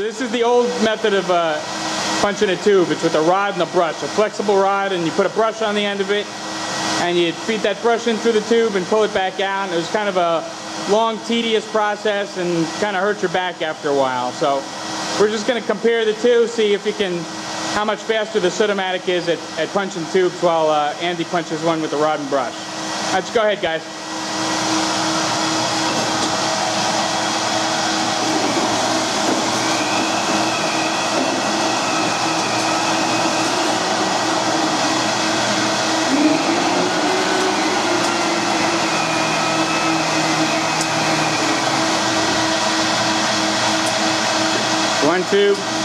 So this is the old method of punching a tube. It's with a rod and a brush, a flexible rod, and you put a brush on the end of it, and you feed that brush in through the tube and pull it back out. And it was kind of a long, tedious process and kind of hurt your back after a while. So we're just going to compare the two, see if you can, how much faster the Soot-A-Matic is at punching tubes while Andy punches one with the rod and brush. Let's go ahead, guys. One tube.